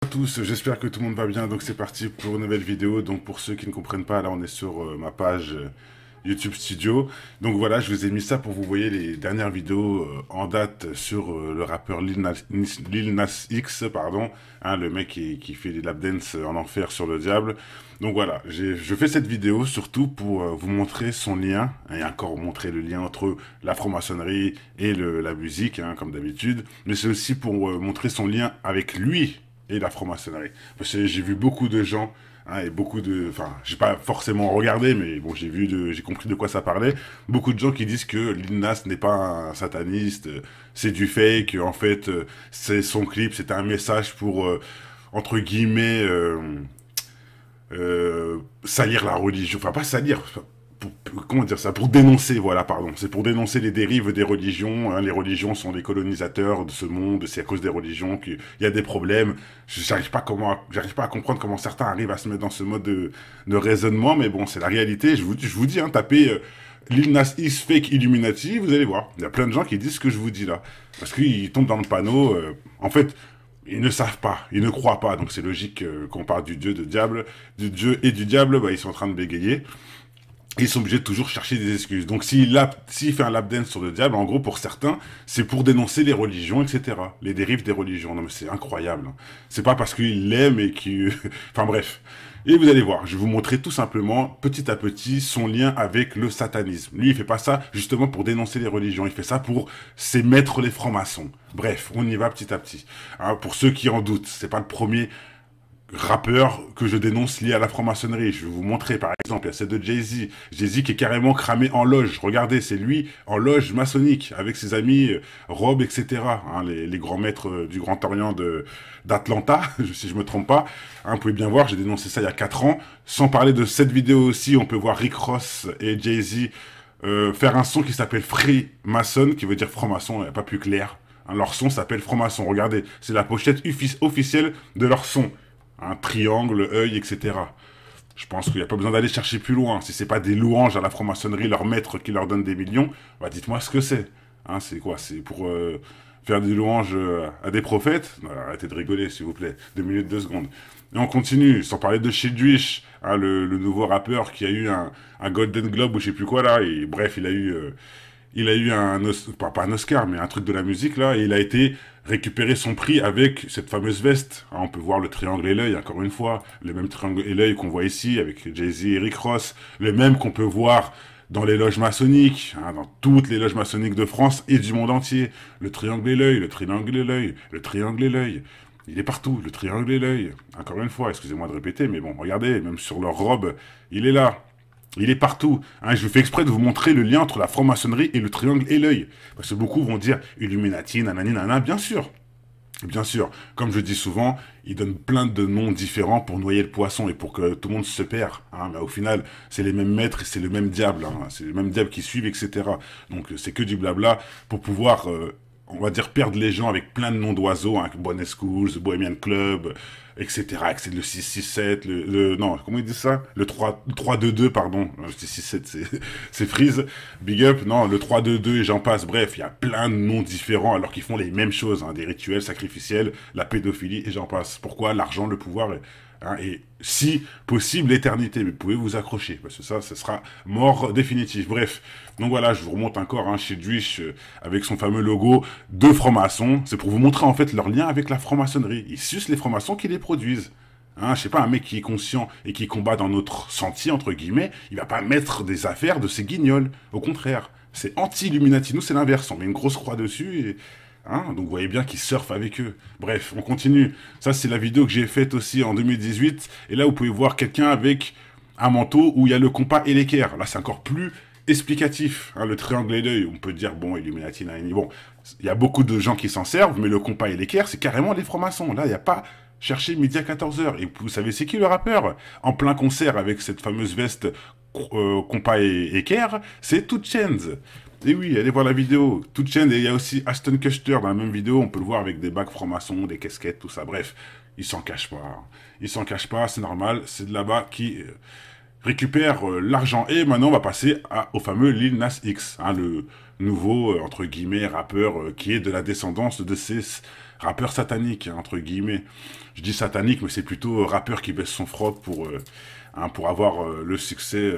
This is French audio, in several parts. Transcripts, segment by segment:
Tous, j'espère que tout le monde va bien, donc c'est parti pour une nouvelle vidéo. Donc pour ceux qui ne comprennent pas, là on est sur ma page YouTube Studio. Donc voilà, je vous ai mis ça pour vous voyez les dernières vidéos en date sur le rappeur Lil Nas X, pardon, hein, le mec qui fait des lap dance en enfer sur le diable. Donc voilà, je fais cette vidéo surtout pour vous montrer son lien, hein, et encore montrer le lien entre la franc-maçonnerie et la musique, hein, comme d'habitude, mais c'est aussi pour montrer son lien avec lui et la franc-maçonnerie. Parce que j'ai vu beaucoup de gens, hein, et beaucoup de... Enfin, j'ai pas forcément regardé, mais bon, j'ai compris de quoi ça parlait. Beaucoup de gens qui disent que Lil Nas n'est pas un sataniste, c'est du fake, en fait, c'est son clip, c'était un message pour, entre guillemets, salir la religion. Enfin, pas salir, comment dire ça, pour dénoncer, voilà, pardon. C'est pour dénoncer les dérives des religions. Hein. Les religions sont des colonisateurs de ce monde. C'est à cause des religions qu'il y a des problèmes. J'arrive pas à comprendre comment certains arrivent à se mettre dans ce mode de raisonnement, mais bon, c'est la réalité. Je vous dis, hein, tapez Lil Nas X fake Illuminati, vous allez voir. Il y a plein de gens qui disent ce que je vous dis là, parce qu'ils tombent dans le panneau. En fait, ils ne savent pas, ils ne croient pas. Donc c'est logique qu'on parle du Dieu et du diable. Bah, ils sont en train de bégayer. Ils sont obligés de toujours chercher des excuses. Donc s'il fait un lap dance sur le diable, en gros pour certains, c'est pour dénoncer les religions, etc. Les dérives des religions. Non mais c'est incroyable. Hein. C'est pas parce qu'il l'aime et qu'il... enfin bref. Et vous allez voir, je vais vous montrer tout simplement, petit à petit, son lien avec le satanisme. Lui, il fait pas ça justement pour dénoncer les religions. Il fait ça pour s'émettre les francs-maçons. Bref, on y va petit à petit. Hein, pour ceux qui en doutent, c'est pas le premier rappeur que je dénonce lié à la franc-maçonnerie. Je vais vous montrer, par exemple, il y a celle de Jay-Z. Jay-Z qui est carrément cramé en loge. Regardez, c'est lui en loge maçonnique, avec ses amis Rob, etc. Hein, les grands maîtres du Grand Orient d'Atlanta, si je me trompe pas. Hein, vous pouvez bien voir, j'ai dénoncé ça il y a 4 ans. Sans parler de cette vidéo aussi, on peut voir Rick Ross et Jay-Z faire un son qui s'appelle Freemason, qui veut dire franc-maçon, il n'y a pas plus clair. Hein, leur son s'appelle franc-maçon. Regardez, c'est la pochette officielle de leur son. Un triangle, œil, etc. Je pense qu'il n'y a pas besoin d'aller chercher plus loin. Si c'est pas des louanges à la franc-maçonnerie, leur maître qui leur donne des millions, bah dites-moi ce que c'est. Hein, c'est quoi? C'est pour faire des louanges à des prophètes? Non, arrêtez de rigoler, s'il vous plaît. 2 minutes, 2 secondes. Et on continue, sans parler de Shildwish, hein, le nouveau rappeur qui a eu un Golden Globe ou je sais plus quoi là. Et bref, il a eu pas un Oscar, mais un truc de la musique, là, et il a été récupérer son prix avec cette fameuse veste. Hein, on peut voir le triangle et l'œil, encore une fois, le même triangle et l'œil qu'on voit ici avec Jay-Z et Rick Ross, le même qu'on peut voir dans les loges maçonniques, hein, dans toutes les loges maçonniques de France et du monde entier. Le triangle et l'œil, le triangle et l'œil, le triangle et l'œil. Il est partout, le triangle et l'œil. Encore une fois, excusez-moi de répéter, mais bon, regardez, même sur leur robe, il est là. Il est partout. Hein, je fais exprès de vous montrer le lien entre la franc-maçonnerie et le triangle et l'œil. Parce que beaucoup vont dire Illuminati, nanani, nanana. Bien sûr. Bien sûr. Comme je dis souvent, ils donnent plein de noms différents pour noyer le poisson et pour que tout le monde se perd. Hein, mais au final, c'est les mêmes maîtres et c'est le même diable. Hein, c'est le même diable qui suivent, etc. Donc c'est que du blabla pour pouvoir, on va dire, perdre les gens avec plein de noms d'oiseaux. Hein, Bonnet Schools, Bohemian Club, etc. Le 667, non, comment ils disent ça? Le 3-2-2, pardon. Le 667, c'est Freeze. Big Up, non, le 3-2-2 et j'en passe. Bref, il y a plein de noms différents alors qu'ils font les mêmes choses. Hein, des rituels sacrificiels, la pédophilie et j'en passe. Pourquoi? L'argent, le pouvoir hein, et si possible l'éternité, mais vous pouvez vous accrocher, parce que ça sera mort définitif. Bref, donc voilà, je vous remonte encore hein, chez Jewish avec son fameux logo de francs-maçons. C'est pour vous montrer en fait leur lien avec la franc-maçonnerie. Ils sucent les francs-maçons qui les produisent. Hein, je sais pas, un mec qui est conscient et qui combat dans notre sentier, entre guillemets, il va pas mettre des affaires de ses guignols. Au contraire, c'est anti-Illuminati. Nous, c'est l'inverse. On met une grosse croix dessus et... Hein, donc vous voyez bien qu'ils surfent avec eux. Bref, on continue. Ça, c'est la vidéo que j'ai faite aussi en 2018. Et là, vous pouvez voir quelqu'un avec un manteau où il y a le compas et l'équerre. Là, c'est encore plus explicatif. Hein, le triangle et l'œil, on peut dire, bon, Illuminati, nanani. Bon, il y a beaucoup de gens qui s'en servent, mais le compas et l'équerre, c'est carrément les francs-maçons. Là, il n'y a pas chercher midi à 14 h. Et vous savez, c'est qui le rappeur? En plein concert avec cette fameuse veste compas et équerre, c'est 2 Chainz. Et oui, allez voir la vidéo. Toute chaîne, et il y a aussi Ashton Kutcher dans la même vidéo. On peut le voir avec des bacs francs-maçons, des casquettes, tout ça. Bref, il s'en cache pas. Il s'en cache pas, c'est normal. C'est de là-bas qui récupère l'argent. Et maintenant, on va passer au fameux Lil Nas X, hein, nouveau, entre guillemets, rappeur qui est de la descendance de ces rappeurs sataniques, hein, entre guillemets. Je dis satanique, mais c'est plutôt rappeur qui baisse son froc pour avoir le succès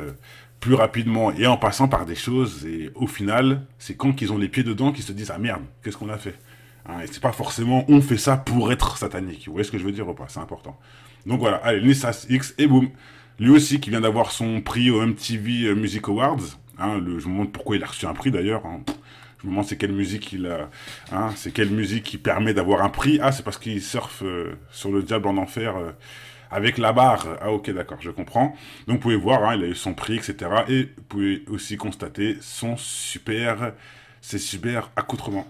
plus rapidement et en passant par des choses. Et au final, c'est quand ils ont les pieds dedans qu'ils se disent ah merde, qu'est-ce qu'on a fait, hein. Et c'est pas forcément on fait ça pour être satanique. Vous voyez ce que je veux dire ou pas? C'est important. Donc voilà, allez, Lil X et boum. Lui aussi qui vient d'avoir son prix au MTV Music Awards. Hein, je me demande pourquoi il a reçu un prix d'ailleurs. Hein. Je me demande c'est quelle musique il a. Hein, c'est quelle musique qui permet d'avoir un prix. Ah, c'est parce qu'il surfe sur le diable en enfer avec la barre. Ah ok, d'accord, je comprends. Donc vous pouvez voir, hein, il a eu son prix, etc. Et vous pouvez aussi constater ses super accoutrements.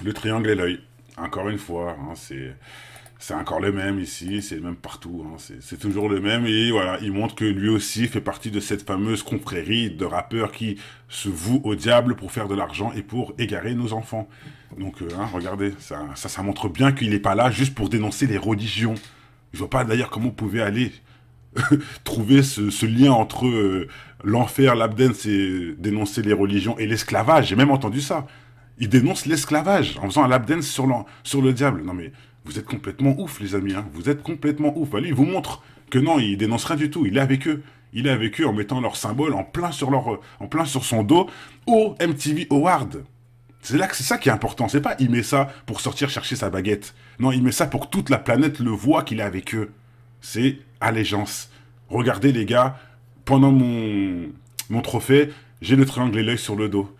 Le triangle et l'œil. Encore une fois, hein, c'est encore le même ici, c'est le même partout, hein, c'est toujours le même. Et voilà, il montre que lui aussi fait partie de cette fameuse confrérie de rappeurs qui se vouent au diable pour faire de l'argent et pour égarer nos enfants. Donc, hein, regardez, ça montre bien qu'il n'est pas là juste pour dénoncer les religions. Je vois pas d'ailleurs comment vous pouvez aller trouver ce lien entre l'enfer, l'abdène, c'est dénoncer les religions et l'esclavage. J'ai même entendu ça. Il dénonce l'esclavage en faisant un lap dance sur le diable. Non mais vous êtes complètement ouf les amis, hein. Vous êtes complètement ouf. Allez, il vous montre que non, il dénonce rien du tout. Il est avec eux. Il est avec eux en mettant leur symbole en plein sur son dos au MTV Award. C'est ça qui est important. C'est pas il met ça pour sortir chercher sa baguette. Non, il met ça pour que toute la planète le voit qu'il est avec eux. C'est allégeance. Regardez les gars, pendant mon trophée, j'ai le triangle et l'œil sur le dos.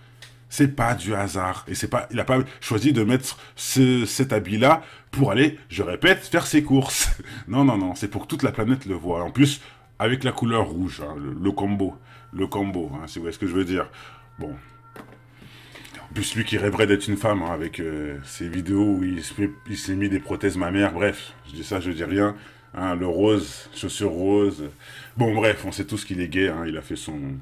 C'est pas du hasard. Et il a pas choisi de mettre cet habit-là pour aller, je répète, faire ses courses. Non, non, non, c'est pour que toute la planète le voit. En plus, avec la couleur rouge, hein, le combo. Le combo, hein, si vous voyez ce que je veux dire. Bon. En plus, lui qui rêverait d'être une femme, hein, avec ses vidéos où il s'est mis des prothèses mammaires. Bref, je dis ça, je dis rien. Hein, le rose, chaussures roses. Bon, bref, on sait tous qu'il est gay. Hein, il a fait son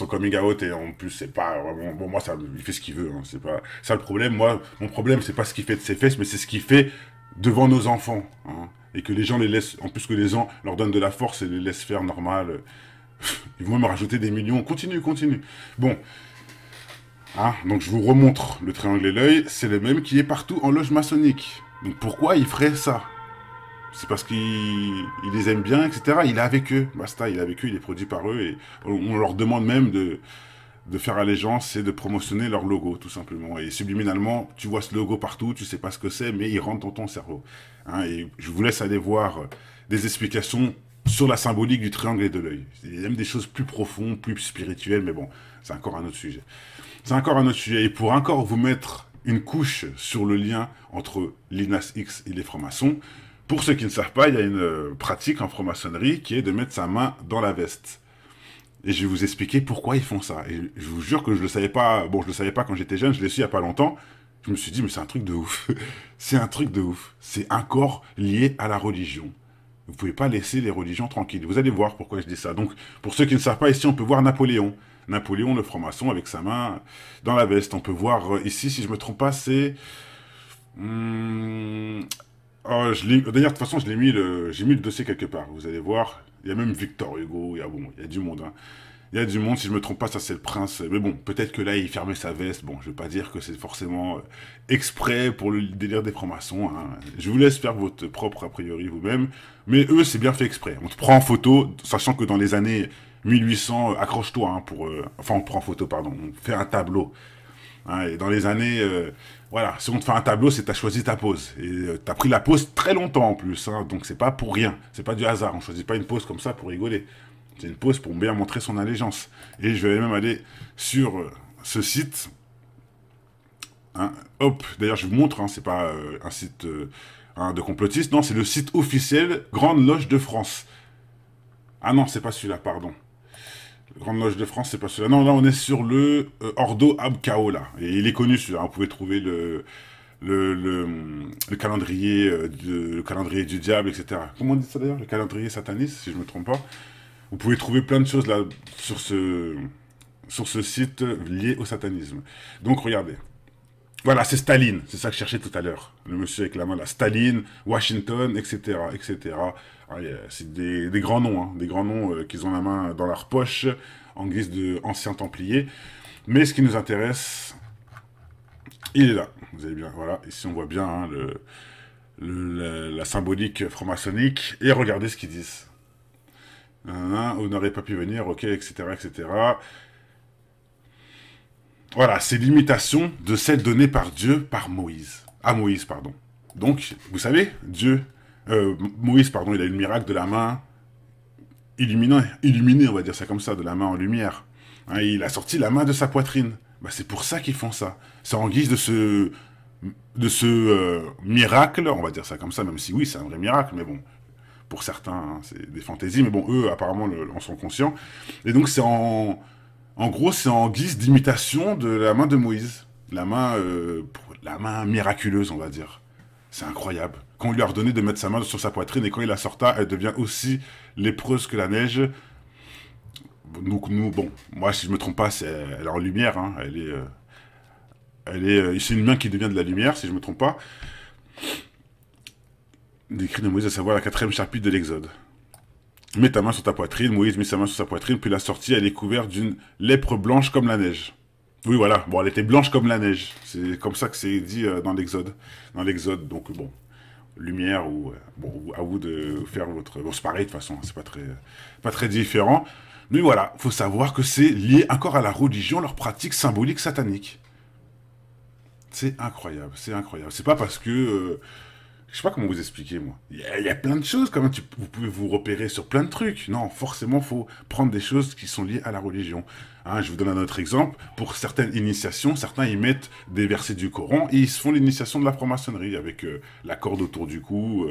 coming out et en plus c'est pas vraiment bon, moi ça il fait ce qu'il veut, hein, c'est pas ça le problème. Moi mon problème c'est pas ce qu'il fait de ses fesses mais c'est ce qu'il fait devant nos enfants, hein, et que les gens les laissent, en plus que les gens leur donnent de la force et les laissent faire normal. Ils vont même rajouter des millions. Continue. Bon, hein, donc je vous remontre le triangle et l'œil, c'est le même qui est partout en loge maçonnique. Donc pourquoi il ferait ça? C'est parce qu'il les aime bien, etc. Il est avec eux, basta, il est avec eux, il est produit par eux, et on leur demande même de faire allégeance et de promotionner leur logo, tout simplement. Et subliminalement, tu vois ce logo partout, tu sais pas ce que c'est, mais il rentre dans ton cerveau. Hein, et je vous laisse aller voir des explications sur la symbolique du triangle et de l'œil. Il y a même des choses plus profondes, plus spirituelles, mais bon, c'est encore un autre sujet. C'est encore un autre sujet. Et pour encore vous mettre une couche sur le lien entre Lil Nas X et les francs-maçons, pour ceux qui ne savent pas, il y a une pratique en franc-maçonnerie qui est de mettre sa main dans la veste. Et je vais vous expliquer pourquoi ils font ça. Et je vous jure que je le savais pas. Bon, je le savais pas quand j'étais jeune, je l'ai su il y a pas longtemps. Je me suis dit, mais c'est un truc de ouf. C'est un truc de ouf. C'est un corps lié à la religion. Vous pouvez pas laisser les religions tranquilles. Vous allez voir pourquoi je dis ça. Donc, pour ceux qui ne savent pas, ici, on peut voir Napoléon. Napoléon, le franc-maçon, avec sa main dans la veste. On peut voir ici, si je me trompe pas, c'est... Oh, d'ailleurs, de toute façon, j'ai mis le dossier quelque part. Vous allez voir, il y a même Victor Hugo, il y a du monde. Hein. Il y a du monde, si je me trompe pas, ça c'est le prince. Mais bon, peut-être que là, il fermait sa veste. Bon, je vais pas dire que c'est forcément exprès pour le délire des francs-maçons. Hein. Je vous laisse faire votre propre a priori vous-même. Mais eux, c'est bien fait exprès. On te prend en photo, sachant que dans les années 1800, accroche-toi, hein, enfin, on te prend en photo, pardon. On fait un tableau. Hein, et dans les années, voilà, si on te fait un tableau, c'est que t'as choisi ta pose. Et t'as pris la pose très longtemps en plus, hein, donc c'est pas pour rien, c'est pas du hasard. On choisit pas une pose comme ça pour rigoler. C'est une pose pour bien montrer son allégeance. Et je vais même aller sur ce site. Hein, hop, d'ailleurs je vous montre, hein, c'est pas un site de complotiste, non, c'est le site officiel Grande Loge de France. Ah non, c'est pas celui-là, pardon. Grande Loge de France, c'est pas celui-là. Non, là, on est sur le Ordo Abkao, là. Et il est connu, celui-là. Vous pouvez trouver le, le, le calendrier du diable, etc. Comment on dit ça, d'ailleurs? Le calendrier sataniste, si je me trompe pas. Vous pouvez trouver plein de choses, là, sur ce site lié au satanisme. Donc, regardez. Voilà, c'est Staline, c'est ça que je cherchais tout à l'heure. Le monsieur avec la main là, Staline, Washington, etc., etc. Ah, c'est des grands noms, hein, des grands noms qu'ils ont la main dans leur poche en guise d'anciens templiers. Mais ce qui nous intéresse, il est là. Vous avez bien, voilà, ici on voit bien hein, la symbolique franc-maçonnique. Et regardez ce qu'ils disent. Vous n'aurez pas pu venir, ok, etc., etc. Voilà, c'est l'imitation de celle donnée par Dieu, par Moïse. À Moïse, pardon. Donc, vous savez, Moïse, pardon, il a eu le miracle de la main illuminée, on va dire ça comme ça, de la main en lumière. Hein, il a sorti la main de sa poitrine. Bah, c'est pour ça qu'ils font ça. C'est en guise de ce miracle, on va dire ça comme ça, même si oui, c'est un vrai miracle, mais bon, pour certains, hein, c'est des fantaisies, mais bon, eux, apparemment, en sont conscients. Et donc, en gros, c'est en guise d'imitation de la main de Moïse. La main miraculeuse, on va dire. C'est incroyable. Quand on lui a ordonné de mettre sa main sur sa poitrine, et quand il la sorta, elle devient aussi lépreuse que la neige. Donc nous, bon, moi, si je me trompe pas, elle est en lumière, hein. C'est une main qui devient de la lumière, si je me trompe pas. Décrit de Moïse, à savoir la 4e chapitre de l'Exode. Mets ta main sur ta poitrine. Moïse met sa main sur sa poitrine, puis la sortie, elle est couverte d'une lèpre blanche comme la neige. Oui, voilà. Bon, elle était blanche comme la neige. C'est comme ça que c'est dit dans l'Exode. Dans l'Exode, donc bon, lumière ou bon, à vous de faire votre. Bon, c'est pareil de toute façon. C'est pas très différent. Mais voilà, faut savoir que c'est lié encore à la religion, leur pratique symbolique satanique. C'est incroyable, c'est incroyable. C'est pas parce que je sais pas comment vous expliquer, moi. Il y a plein de choses, quand même, vous pouvez vous repérer sur plein de trucs. Non, forcément, faut prendre des choses qui sont liées à la religion. Hein, je vous donne un autre exemple. Pour certaines initiations, certains y mettent des versets du Coran et ils se font l'initiation de la franc-maçonnerie avec la corde autour du cou,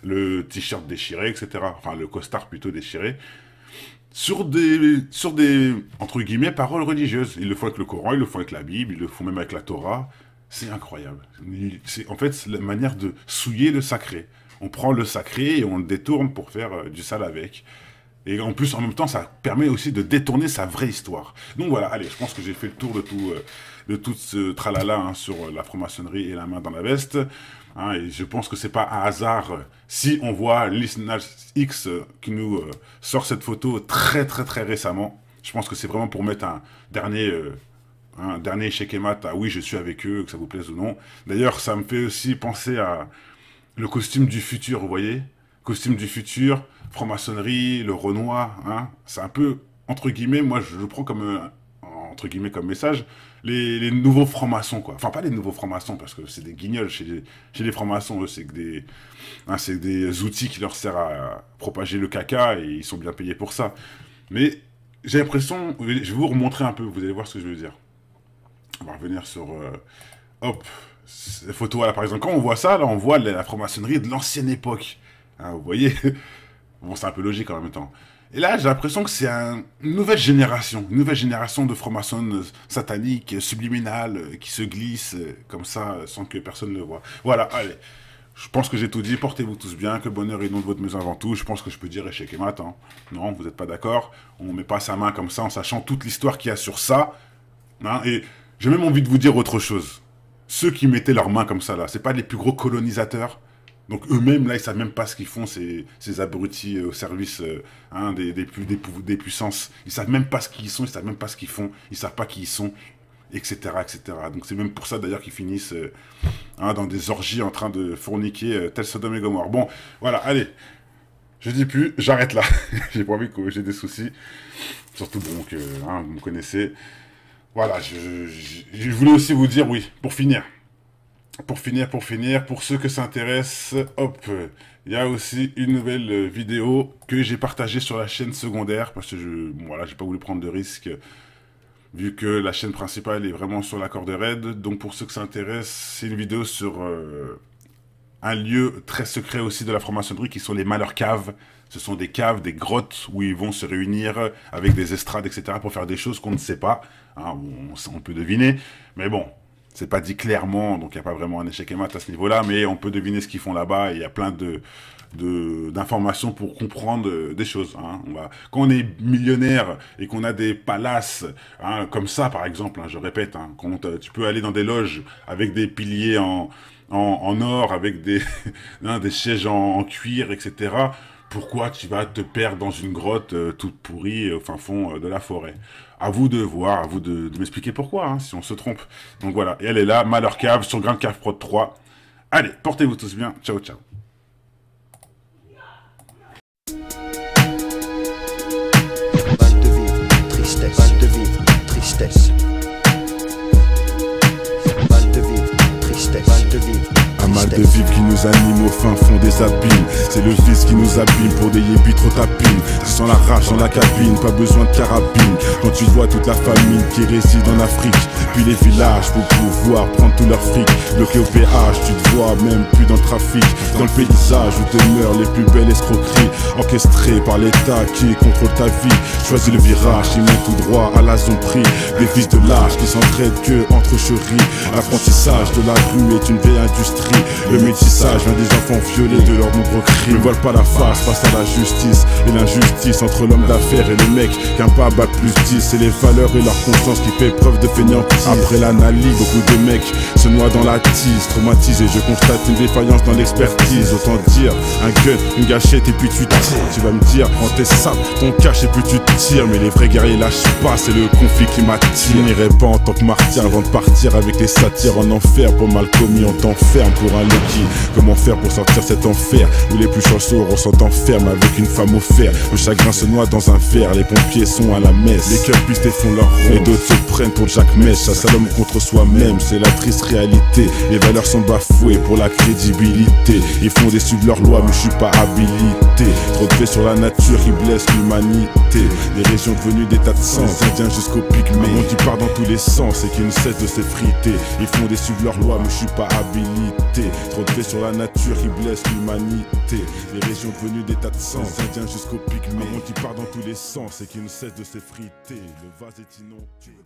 le t-shirt déchiré, etc. Enfin, le costard plutôt déchiré. Sur des, entre guillemets, paroles religieuses. Ils le font avec le Coran, ils le font avec la Bible, ils le font même avec la Torah. C'est incroyable. En fait, c'est la manière de souiller le sacré. On prend le sacré et on le détourne pour faire du sale avec. Et en plus, en même temps, ça permet aussi de détourner sa vraie histoire. Donc voilà, allez, je pense que j'ai fait le tour de tout ce tralala hein, sur la franc-maçonnerie et la main dans la veste. Hein, et je pense que c'est pas un hasard si on voit Lil Nas X qui nous sort cette photo très très très récemment. Je pense que c'est vraiment pour mettre un dernier échec et mat à oui, je suis avec eux, que ça vous plaise ou non. D'ailleurs, ça me fait aussi penser à le costume du futur, vous voyez? Costume du futur, franc-maçonnerie, le Renoir, hein. C'est un peu, entre guillemets, moi je le prends comme, entre guillemets, comme message, les nouveaux francs-maçons, quoi. Enfin, pas les nouveaux francs-maçons, parce que c'est des guignols chez les francs-maçons, eux, c'est des outils qui leur servent à propager le caca, et ils sont bien payés pour ça. Mais j'ai l'impression, je vais vous remontrer un peu, vous allez voir ce que je veux dire. On va revenir sur, hop, ces photos là, par exemple. Quand on voit ça, là, on voit la franc-maçonnerie de l'ancienne époque. Hein, vous voyez. Bon, c'est un peu logique en même temps. Et là, j'ai l'impression que c'est une nouvelle génération de francs-maçons sataniques, subliminales, qui se glissent comme ça, sans que personne ne le voit. Voilà, allez. Je pense que j'ai tout dit. Portez-vous tous bien. Que le bonheur est nom de votre maison avant tout. Je pense que je peux dire échec et mat. Hein. Non, vous n'êtes pas d'accord. On met pas sa main comme ça en sachant toute l'histoire qu'il y a sur ça. Hein, et j'ai même envie de vous dire autre chose. Ceux qui mettaient leurs mains comme ça, là, c'est pas les plus gros colonisateurs. Donc eux-mêmes, là, ils savent même pas ce qu'ils font, ces abrutis au service hein, des puissances. Ils savent même pas ce qu'ils sont, ils savent même pas ce qu'ils font, ils savent pas qui ils sont, etc., etc. Donc c'est même pour ça, d'ailleurs, qu'ils finissent hein, dans des orgies en train de fourniquer tel Sodome et Gomorrhe. Bon, voilà, allez. Je dis plus, j'arrête là. J'ai pas envie que j'ai des soucis. Surtout, bon, que hein, vous me connaissez. Voilà, je voulais aussi vous dire, oui, pour finir, pour ceux que ça intéresse, hop, il y a aussi une nouvelle vidéo que j'ai partagée sur la chaîne secondaire, parce que bon, voilà, j'ai pas voulu prendre de risques, vu que la chaîne principale est vraiment sur la corde raide. Donc pour ceux que ça intéresse, c'est une vidéo sur un lieu très secret aussi de la franc-maçonnerie, qui sont les Malheurs Caves. Ce sont des caves, des grottes où ils vont se réunir avec des estrades, etc. pour faire des choses qu'on ne sait pas. Hein, on peut deviner, mais bon, c'est pas dit clairement, donc il n'y a pas vraiment un échec et mat à ce niveau-là, mais on peut deviner ce qu'ils font là-bas, et il y a plein d'informations pour comprendre des choses. Hein. Quand on est millionnaire et qu'on a des palaces, hein, comme ça par exemple, hein, je répète, hein, tu peux aller dans des loges avec des piliers en or, avec des, hein, des sièges en cuir, etc., pourquoi tu vas te perdre dans une grotte toute pourrie au fin fond de la forêt? À vous de voir, à vous de m'expliquer pourquoi, hein, si on se trompe. Donc voilà, et elle est là, Malheur Cave, sur Grand Cave Prod 3. Allez, portez-vous tous bien, ciao ciao. Mal de vivre, tristesse, mal de vivre, tristesse. Mal de vivre, tristesse, mal de vivre. Un mal de vivre qui nous anime au fin fond des abîmes. C'est le vice qui nous abîme pour des yébis trop tapines. Tu sens la rage dans la cabine, pas besoin de carabine. Quand tu vois toute la famine qui réside en Afrique, puis les villages pour pouvoir prendre tout leur fric. Bloqué au péage, tu te vois même plus dans le trafic. Dans le paysage où demeurent les plus belles escroqueries, orchestrées par l'État qui contrôle ta vie. Choisis le virage, il mène tout droit à la zombie. Des fils de lâches qui s'entraident que entre chéris. L'apprentissage de la rue est une vieille industrie. Le métissage vient des enfants violés de leurs nombreux crimes. Ne voilent pas la face à la justice et l'injustice entre l'homme d'affaires et le mec qu'un pas bat plus 10. C'est les valeurs et leur conscience qui fait preuve de fainéantise. Après l'analyse, beaucoup de mecs se noient dans la tise. Traumatisé, je constate une défaillance dans l'expertise. Autant dire, un gun, une gâchette et puis tu tires. Tu vas me dire, prends tes sables, ton cache et puis tu tires. Mais les vrais guerriers lâchent pas, c'est le conflit qui m'attire. Je n'irai pas en tant que martyr avant de partir avec les satires en enfer. Pour mal commis, on t'enferme pour un Loki. Comment faire pour sortir cet enfer où les plus chanceux ressentent enferme avec une femme au fer. Le chagrin se noie dans un verre, les pompiers sont à la messe. Les cœurs pistés font leur rond et d'autres se prennent pour Jack Mèche. Chasse à l'homme contre soi-même, c'est la triste réalité. Les valeurs sont bafouées pour la crédibilité. Ils font des suivre leurs lois mais je suis pas habilité. Trop de faits sur la nature qui blesse l'humanité. Les régions devenues des tas de sens, indiens jusqu'au pygmée. Un monde qui part dans tous les sens et qui ne cesse de s'effriter. Ils font des suivre leurs lois mais je suis pas habilité. Trop de faits sur la nature qui blesse l'humanité. Les régions devenues des tas de sens, indiens jusqu'au pygmée. Un monde qui part dans tous les sens et qui ne cesse de s'effriter. Le vase est inondé.